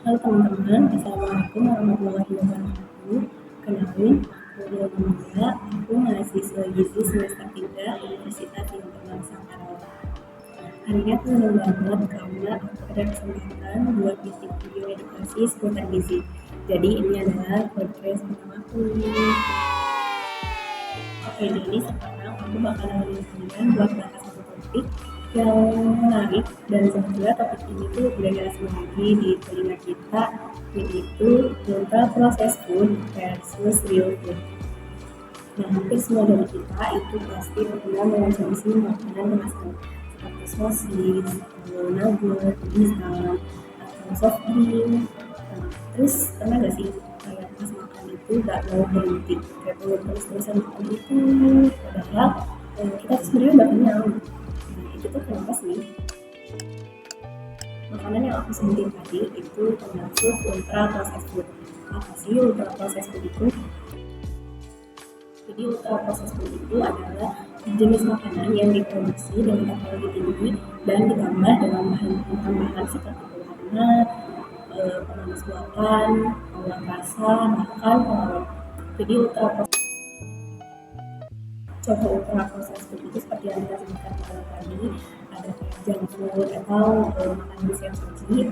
Halo teman-teman, Assalamualaikum warahmatullahi wabarakatuh. Kenalin, aku Dila Maya, aku mahasiswa gizi semester 3 Universitas Internasional. Hari ini aku senang banget karena aku ada kesempatan buat bikin video edukasi seputar gizi. Jadi ini adalah podcast pertama aku. Oke, jadi sekarang aku bakal nemenin kalian buat bahas satu topik yang menarik, dan semoga topik ini tuh udah gak asing lagi di telinga kita, yaitu ultra processed food versus real food. Nah, hampir semua dari kita itu pasti pernah mengonsumsi makanan kemasan seperti sosis, nugget, pisang, atau soft drink. Nah, terus pernah gak sih kayak pas makan itu gak mau berhenti, kayak pengen terus-terusan makan itu, padahal kita tuh sebenarnya udah kenyang. Nah, itu tuh kenapa sih? Makanan yang aku sebutin tadi itu termasuk ultra processed food. Apa sih ultra processed food itu? Jadi ultra processed food itu adalah jenis makanan yang diproduksi dengan teknologi tinggi dan ditambah dengan bahan tambahan seperti pewarna, pemanis buatan, pengawet rasa, bahkan pengawet. Jadi contoh ultra processed food itu seperti yang kita sebutkan tadi, ada kayak junk food atau makanan siap saji,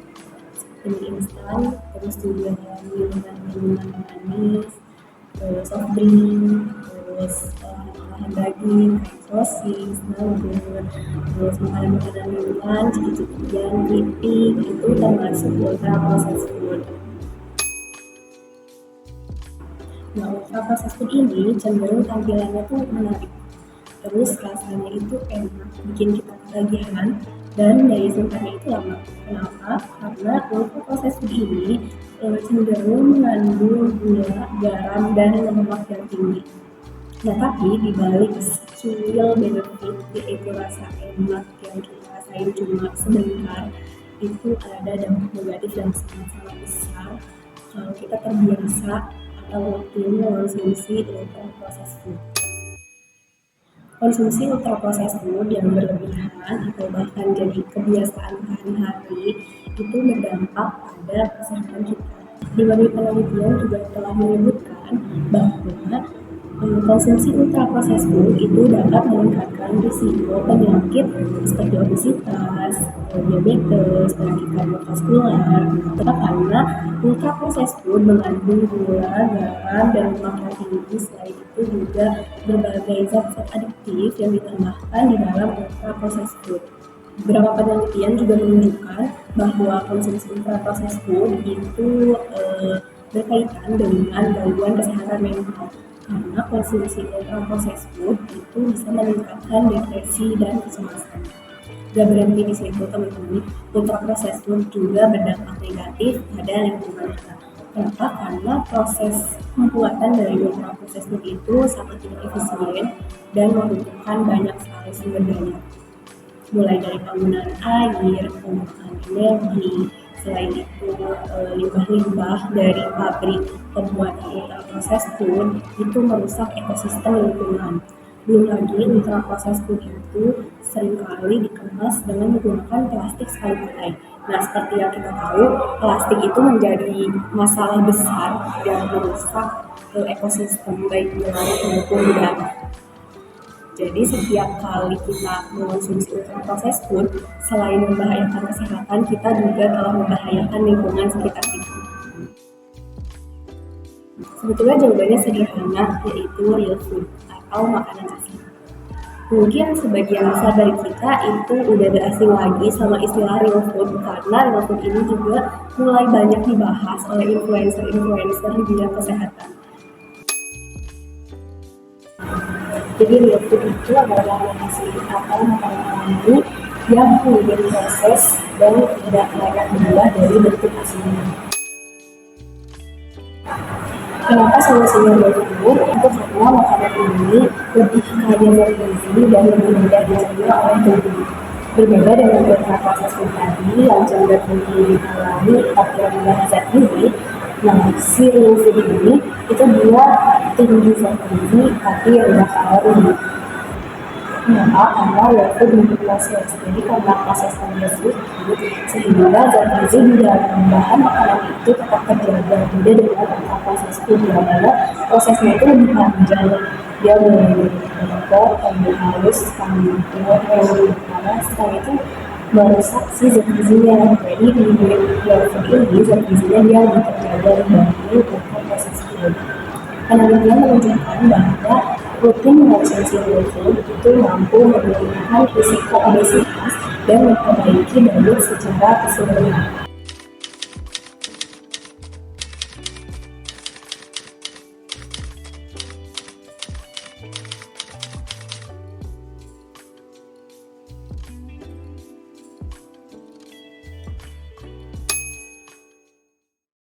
mie instan, terus juga minuman manis, soft drink, terus olahan daging kayak sosis, nugget, terus makanan minuman, ciki-cikian, keripik, itu termasuk ultra processed food. Nah, ultra processed food ini cenderung tampilannya tuh menarik, terus rasanya itu enak, bikin kita ketagihan, dan daya simpannya itu lama. Kenapa? Karena ultra processed food ini cenderung mengandung gula, garam, dan lemak yang tinggi. Nah, tapi dibalik secuil benefit, yaitu rasa enak yang kita rasain cuma sebentar, itu ada dampak negatif yang sangat-sangat besar kalau kita terbiasa atau rutin mengonsumsi ultra processed food. Konsumsi ultra processed food yang berlebihan atau bahkan jadi kebiasaan sehari-hari itu berdampak pada kesehatan kita. Berbagai penelitian juga telah menyebutkan bahwa konsumsi ultra processed food itu dapat meningkatkan risiko penyakit seperti obesitas, diabetes, penyakit kardiovaskular, karena ultra processed food mengandung gula, garam, dan lemak yang tinggi. Selain itu juga berbagai zat-zat adiktif yang ditambahkan di dalam ultra processed food. Beberapa penelitian juga menunjukkan bahwa konsumsi ultra processed food itu berkaitan dengan gangguan kesehatan mental, karena konsumsi ultra processed food itu bisa meningkatkan depresi dan kecemasan. Gak berhenti di situ teman-teman, ultra processed food juga berdampak negatif pada lingkungan kita. Kenapa? Karena proses pembuatan dari ultra processed food itu sangat tidak efisien dan membutuhkan banyak sekali sumber daya, mulai dari penggunaan air, penggunaan energi. Selain itu, limbah-limbah dari pabrik pembuatan ultra processed food itu merusak ekosistem lingkungan. Belum lagi ultra processed food itu seringkali dikemas dengan menggunakan plastik sekali pakai. Nah, seperti yang kita tahu, plastik itu menjadi masalah besar yang merusak ekosistem baik di laut maupun di darat. Jadi setiap kali kita mengonsumsi ultra processed food, selain membahayakan kesehatan, kita juga telah membahayakan lingkungan sekitar kita. Sebetulnya jawabannya sederhana, yaitu real food atau makanan asli. Mungkin sebagian besar dari kita itu udah gak asing lagi sama istilah real food, karena real food ini juga mulai banyak dibahas oleh influencer-influencer di bidang kesehatan. Jadi real food itu adalah makanan asli atau makanan alami yang kemudian diproses dan tidak layak dijual dari bentuk aslinya. Kenapa solusinya real food? Itu karena makanan ini lebih kaya dari gizi dan lebih mudah dicerna oleh tubuh. Berbeda dengan ultra processed food tadi yang cenderung tinggi kalori tapi rendah zat gizi. Nah, si real food ini itu dia tinggi zat gizi tapi rendah kalori. Kenapa? Karena real food diproses. Jadi karena proses tersebut sehingga zat gizi di dalam bahan makanan itu tetap terjaga. Beda dengan proses food di mana prosesnya itu lebih panjang, dia mulai berkembang, tambah halus, tambah panas, setelah itu merusak si zat gizinya. Jadi di food ini zat gizinya dia lebih terjaga dibanding untuk proses food. Penelitian menunjukkan bahwa rutin mengonsumsi real food itu mampu menurunkan risiko obesitas dan memperbaiki diet secara keseluruhan.